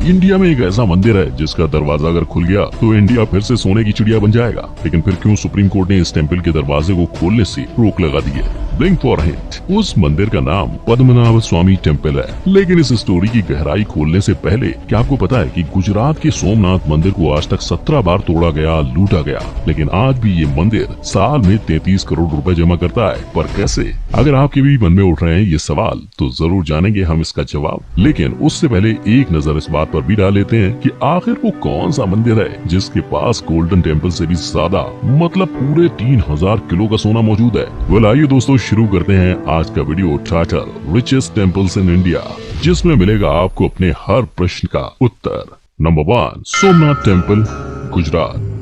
India में एक ऐसा मंदिर है जिसका दरवाजा अगर खुल गया तो इंडिया फिर से सोने की चिड़िया बन जाएगा। लेकिन फिर क्यों सुप्रीम कोर्ट ने इस टेम्पल के दरवाजे को खोलने से रोक लगा दी है? Blink for hint. उस मंदिर का नाम पद्मनाभ स्वामी टेम्पल है। लेकिन इस स्टोरी की गहराई खोलने से पहले क्या आपको पता है कि गुजरात के सोमनाथ मंदिर को आज तक 17 बार तोड़ा गया, लूटा गया, लेकिन आज भी ये मंदिर साल में 33 करोड़ रुपए जमा करता है। पर कैसे? अगर आपके भी मन में उठ रहे हैं ये सवाल तो जरूर जानेंगे हम इसका जवाब। लेकिन उससे पहले एक नजर इस बात पर भी डाल लेते हैं कि आखिर वो कौन सा मंदिर है जिसके पास गोल्डन टेम्पल से भी ज्यादा मतलब पूरे 3000 किलो का सोना मौजूद है। वेल आइए दोस्तों शुरू करते हैं आज का video title richest temples in India, जिसमें मिलेगा आपको अपने हर प्रश्न का उत्तर। Number 1, Somnath temple, Gujarat.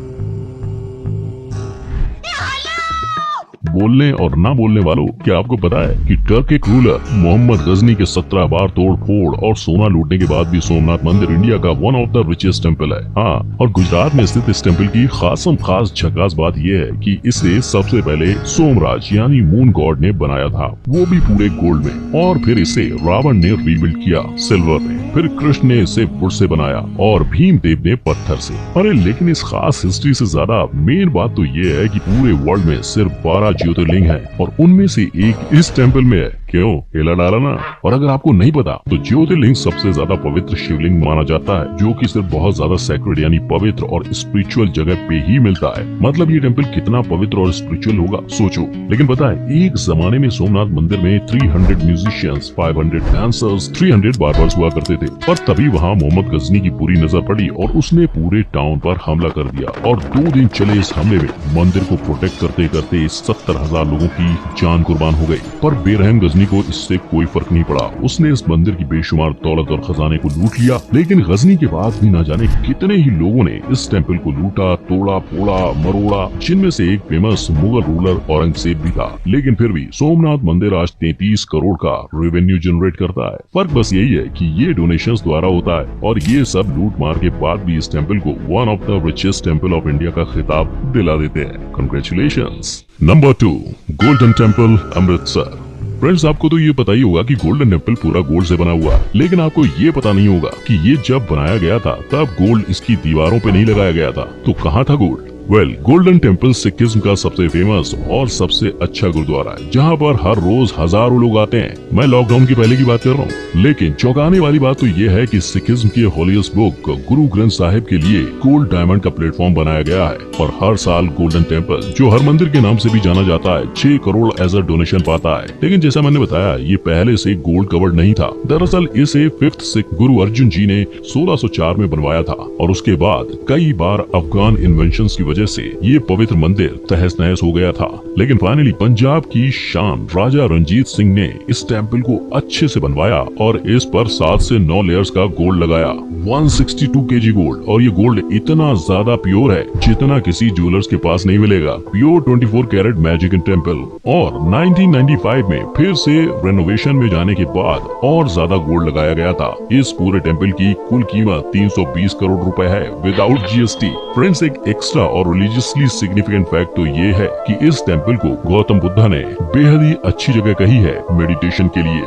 बोलने और ना बोलने वालों, क्या आपको पता है कि टर्किक रूलर मोहम्मद गजनी के 17 बार तोड़ फोड़ और सोना लूटने के बाद भी सोमनाथ मंदिर इंडिया का one of the richest temple है। हाँ, और गुजरात में स्थित इस टेम्पल की खास झकास बात यह है कि इसे सबसे पहले सोमराज यानी मून गॉड ने बनाया था, वो भी पूरे गोल्ड में, और फिर इसे रावण ने रीबिल्ड किया सिल्वर में, फिर कृष्ण ने इसे वुड से बनाया और भीमदेव ने पत्थर से। अरे लेकिन इस खास हिस्ट्री से ज्यादा मेन बात तो ये है कि पूरे वर्ल्ड में सिर्फ 12 ज्योतिर्लिंग है और उनमें से एक इस टेम्पल में है। क्यों? हिला डाला ना। और अगर आपको नहीं पता तो ज्योतिर्लिंग सबसे ज्यादा पवित्र शिवलिंग माना जाता है, जो कि सिर्फ बहुत ज्यादा सैक्रेड यानी पवित्र और स्पिरिचुअल जगह पे ही मिलता है। मतलब ये टेम्पल कितना पवित्र और स्पिरिचुअल होगा सोचो। लेकिन पता है एक जमाने में सोमनाथ मंदिर में 300 म्यूजिशियंस, 500 डांसर्स, 300 बार्बर्स हुआ करते थे। और तभी वहाँ मोहम्मद गजनी की पूरी नजर पड़ी और उसने पूरे टाउन पर हमला कर दिया। और 2 दिन चले इस हमले में मंदिर को प्रोटेक्ट करते करते 70,000 लोगों की जान कुर्बान हो गई। पर बेरहम गजनी को इससे कोई फर्क नहीं पड़ा। उसने इस मंदिर की बेशुमार दौलत और खजाने को लूट लिया। लेकिन गजनी के बाद भी न जाने कितने ही लोगों ने इस टेम्पल को लूटा, तोड़ा, फोड़ा, मरोड़ा, जिनमें से एक फेमस मुगल रूलर औरंगजेब भी था। लेकिन फिर भी सोमनाथ मंदिर आज 33 करोड़ का रेवेन्यू जनरेट करता है। फर्क बस यही है कि ये डोनेशंस द्वारा होता है और ये सब लूट मार के बाद भी इस टेम्पल को one of the richest temple of India का खिताब दिला देते हैं। Congratulations. Number 2, golden temple, Amritsar. Friends, आपको तो ये पता ही होगा कि गोल्डन टेम्पल पूरा गोल्ड से बना हुआ है, लेकिन आपको ये पता नहीं होगा कि ये जब बनाया गया था तब गोल्ड इसकी दीवारों पे नहीं लगाया गया था। तो कहाँ था gold? Well, golden temple Sikhism का सबसे फेमस और सबसे अच्छा गुरुद्वारा है, जहाँ पर हर रोज हजारों लोग आते हैं। मैं लॉकडाउन की पहले की बात कर रहा हूँ। लेकिन चौंकाने वाली बात तो ये है कि सिखिज्म की होलीस्ट बुक गुरु ग्रंथ साहिब के लिए गोल्ड डायमंड का प्लेटफॉर्म बनाया गया है। और हर साल गोल्डन टेम्पल, जो हर मंदिर के नाम से भी जाना जाता है, 6 करोड़ एज अ डोनेशन पाता है। लेकिन जैसा मैंने बताया, ये पहले से गोल्ड कवर्ड नहीं था। दरअसल इसे 5th सिख गुरु अर्जुन जी ने 1604 में बनवाया था और उसके बाद कई बार अफगान इन्वेंशन की वजह से ये पवित्र मंदिर तहस नहस हो गया था। लेकिन फाइनली पंजाब की शान राजा रंजीत सिंह ने इस टेम्पल को अच्छे से बनवाया और इस पर 7 से 9 लेयर्स का गोल्ड लगाया, 162 kg गोल्ड। और ये गोल्ड इतना ज्यादा प्योर है जितना किसी ज्वेलर्स के पास नहीं मिलेगा। Pure 24 carat magic in temple. और 1995 में फिर से रेनोवेशन में जाने के बाद और ज्यादा गोल्ड लगाया गया था। इस पूरे टेम्पल की कुल कीमत 320 करोड़ रुपए है विदाउट GST। फ्रेंड्स, एक एक्स्ट्रा और रिलीजियसली सिग्निफिकेंट फैक्ट तो ये है कि इस टेम्पल को गौतम बुद्धा ने बेहद ही अच्छी जगह कही है मेडिटेशन के लिए।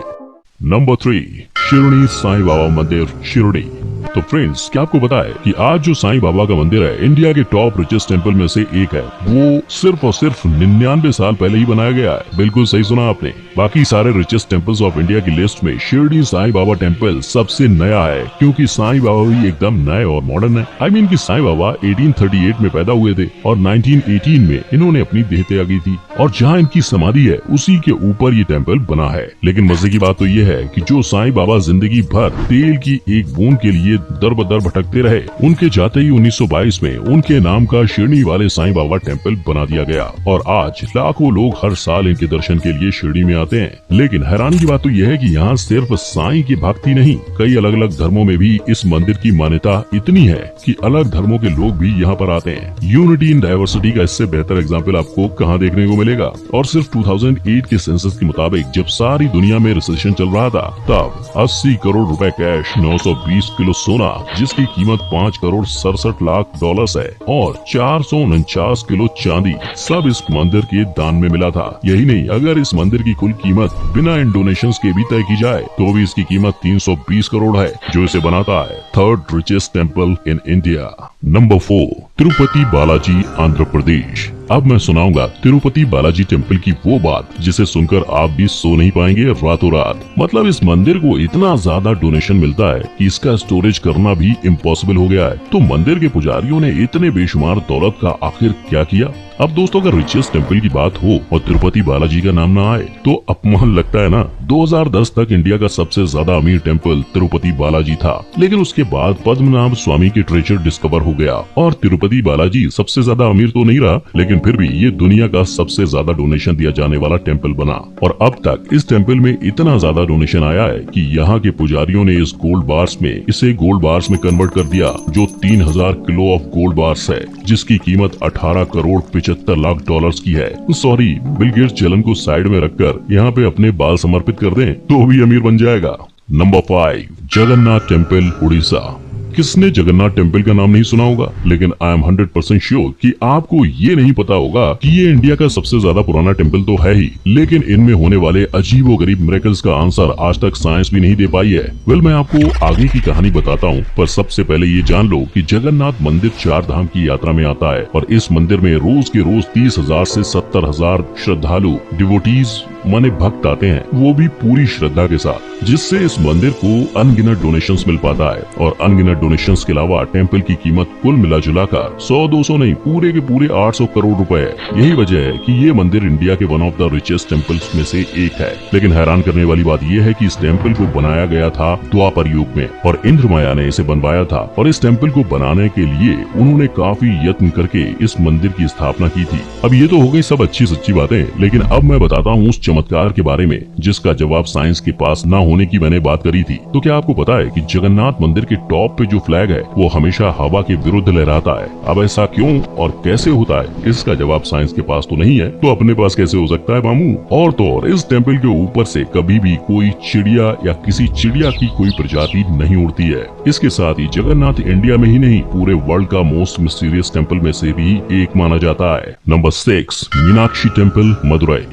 नंबर 3, शिरडी साईं बाबा मंदिर, शिरडी। तो फ्रेंड्स, क्या आपको पता है कि आज जो साईं बाबा का मंदिर है इंडिया के टॉप रिचेस्ट टेम्पल में से एक है। वो सिर्फ और सिर्फ 99 साल पहले ही बनाया गया है। बिल्कुल सही सुना आपने। बाकी सारे रिचेस्ट टेम्पल्स ऑफ इंडिया की लिस्ट में शिरडी साईं बाबा टेम्पल सबसे नया है, क्योंकि साईं बाबा भी एकदम नए और मॉडर्न है। आई मीन कि साईं बाबा 1838 में पैदा हुए थे और 1918 में इन्होंने अपनी देह त्यागी थी। और जहाँ इनकी समाधि है उसी के ऊपर ये टेम्पल बना है। लेकिन मजे की बात तो ये है कि जो साईं बाबा जिंदगी भर तेल की एक बूंद के लिए दर बदर भटकते रहे, उनके जाते ही 1922 में उनके नाम का शिरडी वाले साईं बाबा टेम्पल बना दिया गया। और आज लाखों लोग हर साल इनके दर्शन के लिए शिरडी में आते हैं। लेकिन हैरानी की बात तो यह है कि यहाँ सिर्फ साईं की भक्ति नहीं, कई अलग अलग धर्मों में भी इस मंदिर की मान्यता इतनी है कि अलग धर्मों के लोग भी यहाँ पर आते हैं। यूनिटी इन डाइवर्सिटी का इससे बेहतर एग्जाम्पल आपको कहाँ देखने को मिलेगा? मिलेगा। और सिर्फ 2008 के सेंसस के मुताबिक जब सारी दुनिया में रिसेशन चल रहा था तब 80 करोड़ रुपए कैश, 920 किलो सोना जिसकी कीमत 5 करोड़ 67 लाख डॉलर्स है और 449 किलो चांदी सब इस मंदिर के दान में मिला था। यही नहीं, अगर इस मंदिर की कुल कीमत बिना इन डोनेशंस के भी तय की जाए तो भी इसकी कीमत 320 करोड़ है, जो इसे बनाता है third richest temple in India. Number 4, Tirupati Balaji, Andhra Pradesh. अब मैं सुनाऊंगा तिरुपति बालाजी टेम्पल की वो बात जिसे सुनकर आप भी सो नहीं पाएंगे रातों रात। मतलब इस मंदिर को इतना ज्यादा डोनेशन मिलता है कि इसका स्टोरेज करना भी इम्पॉसिबल हो गया है। तो मंदिर के पुजारियों ने इतने बेशुमार दौलत का आखिर क्या किया? अब दोस्तों, अगर रिचेस्ट टेम्पल की बात हो और तिरुपति बालाजी का नाम ना आए तो अपमान लगता है ना। 2010 तक इंडिया का सबसे ज्यादा अमीर टेम्पल तिरुपति बालाजी था, लेकिन उसके बाद पद्मनाभ स्वामी के ट्रेजर डिस्कवर हो गया और तिरुपति बालाजी सबसे ज्यादा अमीर तो नहीं रहा, लेकिन फिर भी ये दुनिया का सबसे ज्यादा डोनेशन दिया जाने वाला टेम्पल बना। और अब तक इस टेम्पल में इतना ज्यादा डोनेशन आया है कि यहाँ के पुजारियों ने इस गोल्ड बार्स में इसे गोल्ड बार्स में कन्वर्ट कर दिया, जो 3000 किलो ऑफ गोल्ड बार्स है, जिसकी कीमत 18 करोड़ 75 लाख डॉलर्स की है। सॉरी, बिल गेट्स जलन को साइड में रखकर यहाँ पे अपने बाल समर्पित कर दें तो भी अमीर बन जाएगा। Number 5, Jagannath temple, Orissa. किसने जगन्नाथ टेम्पल का नाम नहीं सुना होगा, लेकिन आई एम 100% श्योर कि आपको ये नहीं पता होगा कि ये इंडिया का सबसे ज्यादा पुराना टेम्पल तो है ही, लेकिन इनमें होने वाले अजीबोगरीब मिरेकल्स का आंसर आज तक साइंस भी नहीं दे पाई है। वेल, मैं आपको आगे की कहानी बताता हूँ, पर सबसे पहले ये जान लो कि जगन्नाथ मंदिर 4 धाम की यात्रा में आता है और इस मंदिर में रोज के रोज 30,000 से 70,000 श्रद्धालु डिवोटीज माने भक्त आते हैं, वो भी पूरी श्रद्धा के साथ, जिससे इस मंदिर को अनगिनत डोनेशंस मिल पाता है। और अनगिनत डोनेशंस के अलावा टेम्पल की कीमत कुल मिला जुला कर 100-200 नहीं, पूरे के पूरे 800 करोड़ रुपए है। यही वजह है कि ये मंदिर इंडिया के one of the richest temples में से एक है। लेकिन हैरान करने वाली बात यह है कि इस टेम्पल को बनाया गया था द्वापर युग में और इंद्रमाया ने इसे बनवाया था। और इस टेम्पल को बनाने के लिए उन्होंने काफी यत्न करके इस मंदिर की स्थापना की थी। अब ये तो हो गई सब अच्छी सच्ची बातें, लेकिन अब मैं बताता हूँ उस चमत्कार के बारे में जिसका जवाब साइंस के पास न होने की मैंने बात करी थी। तो क्या आपको पता है कि जगन्नाथ मंदिर के टॉप पे जो फ्लैग है वो हमेशा हवा के विरुद्ध लहराता है? अब ऐसा क्यों और कैसे होता है, इसका जवाब साइंस के पास तो नहीं है, तो अपने पास कैसे हो सकता है मामू? और तो और इस टेम्पल के ऊपर से कभी भी कोई चिड़िया या किसी चिड़िया की कोई प्रजाति नहीं उड़ती है। इसके साथ ही जगन्नाथ इंडिया में ही नहीं, पूरे वर्ल्ड का मोस्ट मिस्टीरियस टेम्पल में से भी एक माना जाता है। Number 6, Meenakshi temple, Madurai.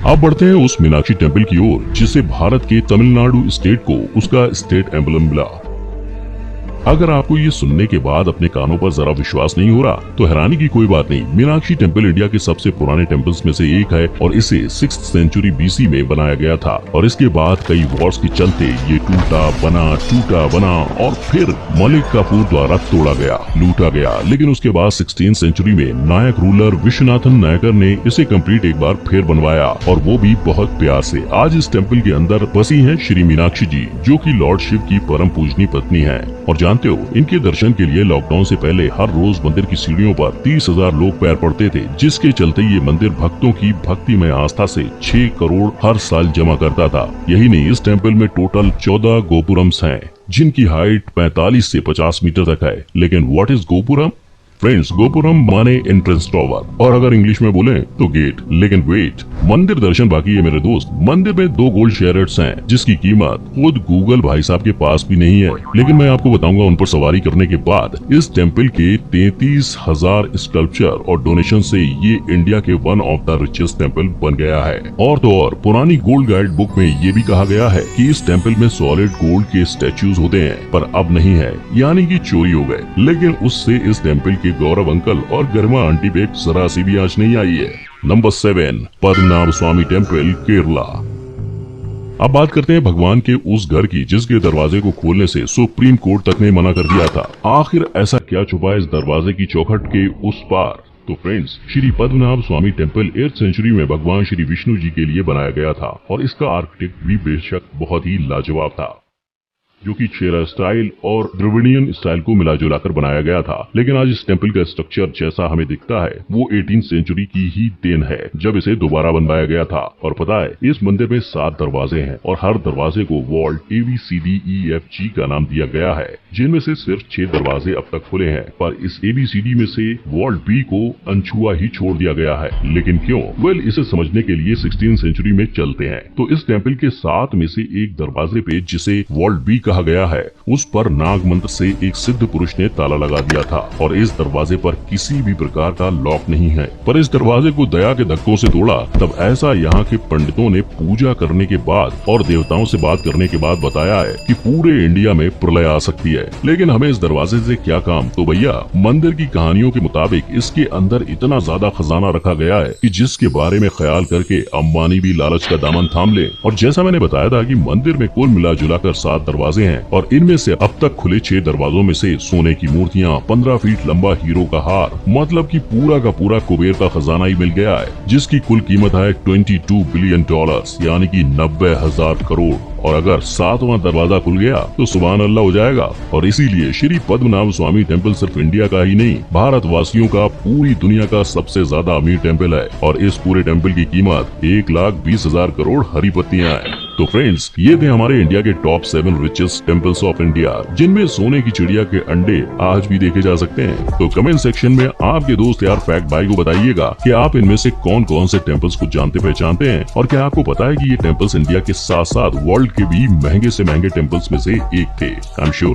अब बढ़ते हैं उस मीनाक्षी टेम्पल की ओर जिसे भारत के तमिलनाडु स्टेट को उसका स्टेट एम्बलम मिला। अगर आपको ये सुनने के बाद अपने कानों पर जरा विश्वास नहीं हो रहा तो हैरानी की कोई बात नहीं। मीनाक्षी टेम्पल इंडिया के सबसे पुराने टेम्पल्स में से एक है और इसे 6th सेंचुरी BC में बनाया गया था और इसके बाद कई वॉर्स के चलते ये टूटा बना और फिर मलिक काफूर द्वारा तोड़ा गया, लूटा गया। लेकिन उसके बाद 16th सेंचुरी में नायक रूलर विश्वनाथन नायकर ने इसे कंप्लीट एक बार फिर बनवाया और वो भी बहुत प्यार से। आज इस टेम्पल के अंदर बसी है श्री मीनाक्षी जी, जो की लॉर्ड शिव की परम पूजनीय पत्नी है। और जानते हो, इनके दर्शन के लिए लॉकडाउन से पहले हर रोज मंदिर की सीढ़ियों पर 30,000 लोग पैर पड़ते थे, जिसके चलते ये मंदिर भक्तों की भक्तिमय आस्था से 6 करोड़ हर साल जमा करता था। यही नहीं, इस टेम्पल में टोटल 14 गोपुरम्स हैं, जिनकी हाइट 45 से 50 मीटर तक है। लेकिन what is gopuram? Friends, gopuram माने एंट्रेंस टॉवर और अगर इंग्लिश में बोले तो गेट। लेकिन वेट, मंदिर दर्शन बाकी है मेरे दोस्त। मंदिर में 2 गोल्ड चैरियट्स हैं जिसकी कीमत खुद गूगल भाई साहब के पास भी नहीं है, लेकिन मैं आपको बताऊंगा उन पर सवारी करने के बाद। इस टेम्पल के 33,000 स्कल्पचर और डोनेशन से ये इंडिया के one of the richest temple बन गया है। और तो और पुरानी गोल्ड गाइड बुक में ये भी कहा गया है कि इस टेम्पल में सॉलिड गोल्ड के स्टेच्यूज होते हैं, पर अब नहीं है, यानी कि चोरी हो गए। लेकिन उससे इस टेम्पल के गौरव अंकल और गरिमा आंटी पे जरा सी भी आंच नहीं आई है। नंबर 7, पद्मनाभ स्वामी टेम्पल, केरला। अब बात करते हैं भगवान के उस घर की जिसके दरवाजे को खोलने से सुप्रीम कोर्ट तक ने मना कर दिया था। आखिर ऐसा क्या छुपा है इस दरवाजे की चौखट के उस पार? तो फ्रेंड्स, श्री पद्मनाभ स्वामी टेम्पल 8th सेंचुरी में भगवान श्री विष्णु जी के लिए बनाया गया था और इसका आर्किटेक्ट भी बेशक बहुत ही लाजवाब था। जो कि चेरा स्टाइल और द्रविडियन स्टाइल को मिला जुला कर बनाया गया था। लेकिन आज इस टेम्पल का स्ट्रक्चर जैसा हमें दिखता है वो 18वीं सेंचुरी की ही देन है, जब इसे दोबारा बनवाया गया था। और पता है, इस मंदिर में 7 दरवाजे हैं और हर दरवाजे को वॉल्ट ABCDEFG का नाम दिया गया है, जिनमें से सिर्फ 6 दरवाजे अब तक खुले हैं। पर इस ABCD में से वॉल्ट B को अनछुआ ही छोड़ दिया गया है। लेकिन क्यों? वेल, इसे समझने के लिए 16वीं सेंचुरी में चलते हैं। तो इस टेम्पल के 7 में से एक दरवाजे पे, जिसे वॉल्ट B कहा गया है, उस पर नाग मंत्र से एक सिद्ध पुरुष ने ताला लगा दिया था और इस दरवाजे पर किसी भी प्रकार का लॉक नहीं है। पर इस दरवाजे को दया के धक्कों से तोड़ा तब ऐसा यहाँ के पंडितों ने पूजा करने के बाद और देवताओं से बात करने के बाद बताया है कि पूरे इंडिया में प्रलय आ सकती है। लेकिन हमें इस दरवाजे से क्या काम? तो भैया, मंदिर की कहानियों के मुताबिक इसके अंदर इतना ज्यादा खजाना रखा गया है कि जिसके बारे में ख्याल करके अंबानी भी लालच का दामन थाम ले। और जैसा मैंने बताया था कि मंदिर में कुल मिला जुला कर 7 दरवाजे हैं और इनमें से अब तक खुले 6 दरवाजों में से सोने की मूर्तियाँ, 15 फीट लंबा हीरो का हार, मतलब कि पूरा का पूरा कुबेर का खजाना ही मिल गया है, जिसकी कुल कीमत है $22 बिलियन, यानी कि 90,000 करोड़। और अगर 7वां दरवाजा खुल गया तो सुभान अल्लाह हो जाएगा। और इसीलिए श्री पद्मनाभ स्वामी टेम्पल सिर्फ इंडिया का ही नहीं, भारत वासियों का, पूरी दुनिया का सबसे ज्यादा अमीर टेम्पल है। और इस पूरे टेम्पल की कीमत 1,20,000 करोड़ हरी पत्तियां हैं। तो फ्रेंड्स, ये थे हमारे इंडिया के top 7 richest temples of India, जिनमें सोने की चिड़िया के अंडे आज भी देखे जा सकते हैं। तो कमेंट सेक्शन में आपके दोस्त यार फैक्ट भाई को बताइएगा कि आप इनमें से कौन कौन से टेम्पल्स को जानते पहचानते हैं, और क्या आपको पता है कि ये टेम्पल्स इंडिया के साथ साथ वर्ल्ड के भी महंगे से महंगे टेम्पल्स में से एक थे। I am sure